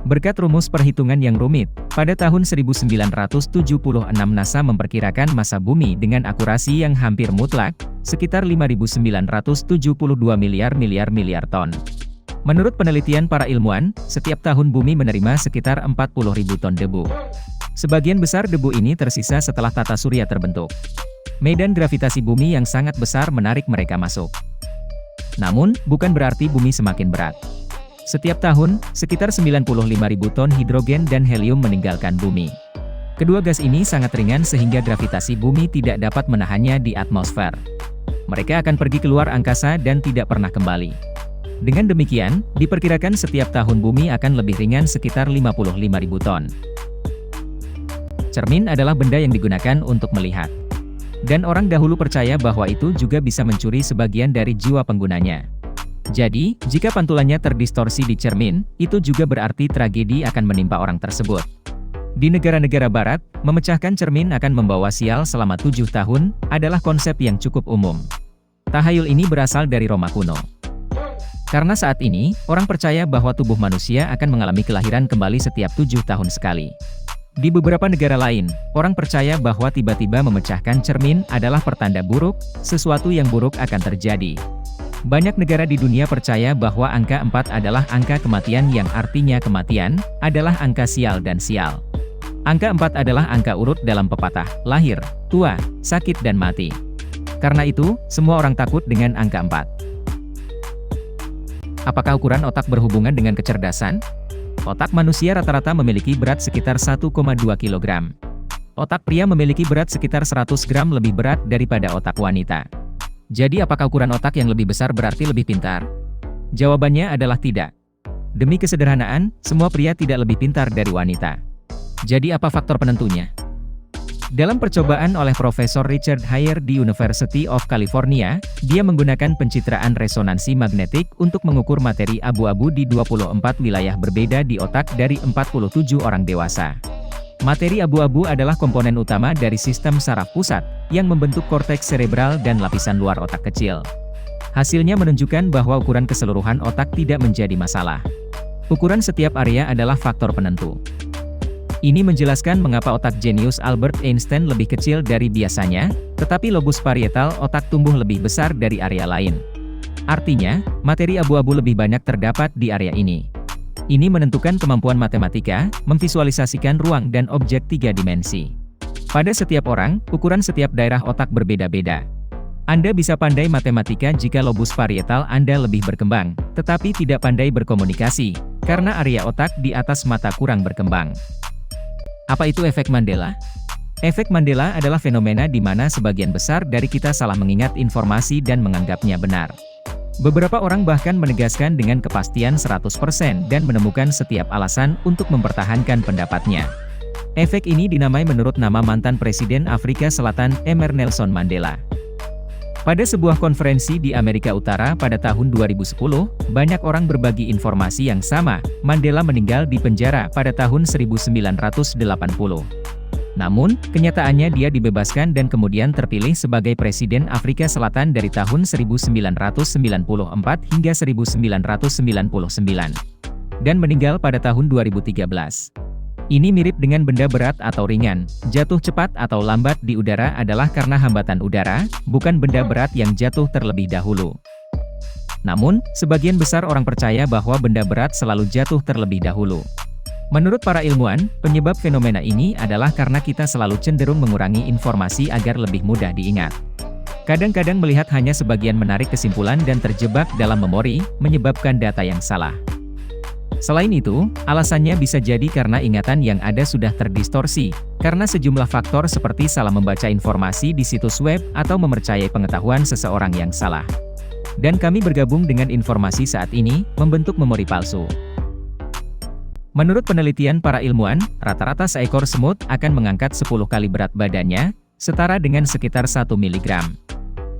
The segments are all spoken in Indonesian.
Berkat rumus perhitungan yang rumit, pada tahun 1976 NASA memperkirakan massa bumi dengan akurasi yang hampir mutlak, sekitar 5.972 miliar ton. Menurut penelitian para ilmuwan, setiap tahun bumi menerima sekitar 40.000 ton debu. Sebagian besar debu ini tersisa setelah tata surya terbentuk. Medan gravitasi bumi yang sangat besar menarik mereka masuk. Namun, bukan berarti bumi semakin berat. Setiap tahun, sekitar 95.000 ton hidrogen dan helium meninggalkan bumi. Kedua gas ini sangat ringan sehingga gravitasi bumi tidak dapat menahannya di atmosfer. Mereka akan pergi keluar angkasa dan tidak pernah kembali. Dengan demikian, diperkirakan setiap tahun bumi akan lebih ringan sekitar 55.000 ton. Cermin adalah benda yang digunakan untuk melihat. Dan orang dahulu percaya bahwa itu juga bisa mencuri sebagian dari jiwa penggunanya. Jadi, jika pantulannya terdistorsi di cermin, itu juga berarti tragedi akan menimpa orang tersebut. Di negara-negara barat, memecahkan cermin akan membawa sial selama 7 tahun, adalah konsep yang cukup umum. Tahayul ini berasal dari Roma kuno. Karena saat ini, orang percaya bahwa tubuh manusia akan mengalami kelahiran kembali setiap 7 tahun sekali. Di beberapa negara lain, orang percaya bahwa tiba-tiba memecahkan cermin adalah pertanda buruk, sesuatu yang buruk akan terjadi. Banyak negara di dunia percaya bahwa angka 4 adalah angka kematian yang artinya kematian, adalah angka sial dan sial. Angka 4 adalah angka urut dalam pepatah, lahir, tua, sakit dan mati. Karena itu, semua orang takut dengan angka 4. Apakah ukuran otak berhubungan dengan kecerdasan? Otak manusia rata-rata memiliki berat sekitar 1,2 kg. Otak pria memiliki berat sekitar 100 gram lebih berat daripada otak wanita. Jadi apakah ukuran otak yang lebih besar berarti lebih pintar? Jawabannya adalah tidak. Demi kesederhanaan, semua pria tidak lebih pintar dari wanita. Jadi apa faktor penentunya? Dalam percobaan oleh Profesor Richard Hayer di University of California, dia menggunakan pencitraan resonansi magnetik untuk mengukur materi abu-abu di 24 wilayah berbeda di otak dari 47 orang dewasa. Materi abu-abu adalah komponen utama dari sistem saraf pusat, yang membentuk korteks cerebral dan lapisan luar otak kecil. Hasilnya menunjukkan bahwa ukuran keseluruhan otak tidak menjadi masalah. Ukuran setiap area adalah faktor penentu. Ini menjelaskan mengapa otak jenius Albert Einstein lebih kecil dari biasanya, tetapi lobus parietal otak tumbuh lebih besar dari area lain. Artinya, materi abu-abu lebih banyak terdapat di area ini. Ini menentukan kemampuan matematika, memvisualisasikan ruang dan objek 3 dimensi. Pada setiap orang, ukuran setiap daerah otak berbeda-beda. Anda bisa pandai matematika jika lobus parietal Anda lebih berkembang, tetapi tidak pandai berkomunikasi, karena area otak di atas mata kurang berkembang. Apa itu efek Mandela? Efek Mandela adalah fenomena di mana sebagian besar dari kita salah mengingat informasi dan menganggapnya benar. Beberapa orang bahkan menegaskan dengan kepastian 100% dan menemukan setiap alasan untuk mempertahankan pendapatnya. Efek ini dinamai menurut nama mantan Presiden Afrika Selatan Emer Nelson Mandela. Pada sebuah konferensi di Amerika Utara pada tahun 2010, banyak orang berbagi informasi yang sama, Mandela meninggal di penjara pada tahun 1980. Namun, kenyataannya dia dibebaskan dan kemudian terpilih sebagai Presiden Afrika Selatan dari tahun 1994 hingga 1999, dan meninggal pada tahun 2013. Ini mirip dengan benda berat atau ringan, jatuh cepat atau lambat di udara adalah karena hambatan udara, bukan benda berat yang jatuh terlebih dahulu. Namun, sebagian besar orang percaya bahwa benda berat selalu jatuh terlebih dahulu. Menurut para ilmuwan, penyebab fenomena ini adalah karena kita selalu cenderung mengurangi informasi agar lebih mudah diingat. Kadang-kadang melihat hanya sebagian menarik kesimpulan dan terjebak dalam memori, menyebabkan data yang salah. Selain itu, alasannya bisa jadi karena ingatan yang ada sudah terdistorsi, karena sejumlah faktor seperti salah membaca informasi di situs web atau mempercayai pengetahuan seseorang yang salah. Dan kami bergabung dengan informasi saat ini, membentuk memori palsu. Menurut penelitian para ilmuwan, rata-rata seekor semut akan mengangkat 10 kali berat badannya, setara dengan sekitar 1 mg.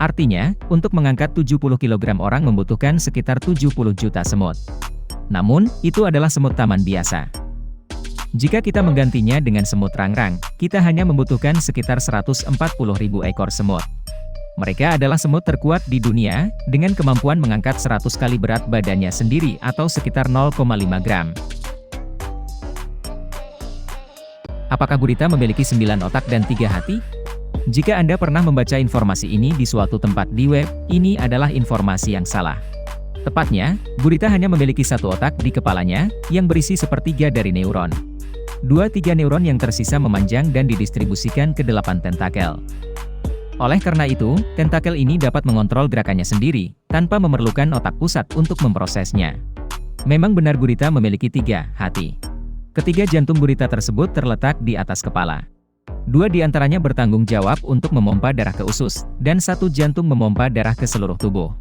Artinya, untuk mengangkat 70 kg orang membutuhkan sekitar 70 juta semut. Namun, itu adalah semut taman biasa. Jika kita menggantinya dengan semut rangrang, kita hanya membutuhkan sekitar 140.000 ekor semut. Mereka adalah semut terkuat di dunia, dengan kemampuan mengangkat 100 kali berat badannya sendiri atau sekitar 0,5 gram. Apakah gurita memiliki 9 otak dan 3 hati? Jika Anda pernah membaca informasi ini di suatu tempat di web, ini adalah informasi yang salah. Tepatnya, gurita hanya memiliki 1 otak di kepalanya, yang berisi sepertiga dari neuron. 2-3 neuron yang tersisa memanjang dan didistribusikan ke 8 tentakel. Oleh karena itu, tentakel ini dapat mengontrol gerakannya sendiri, tanpa memerlukan otak pusat untuk memprosesnya. Memang benar gurita memiliki 3 hati. Ketiga jantung gurita tersebut terletak di atas kepala. 2 di antaranya bertanggung jawab untuk memompa darah ke usus, dan 1 jantung memompa darah ke seluruh tubuh.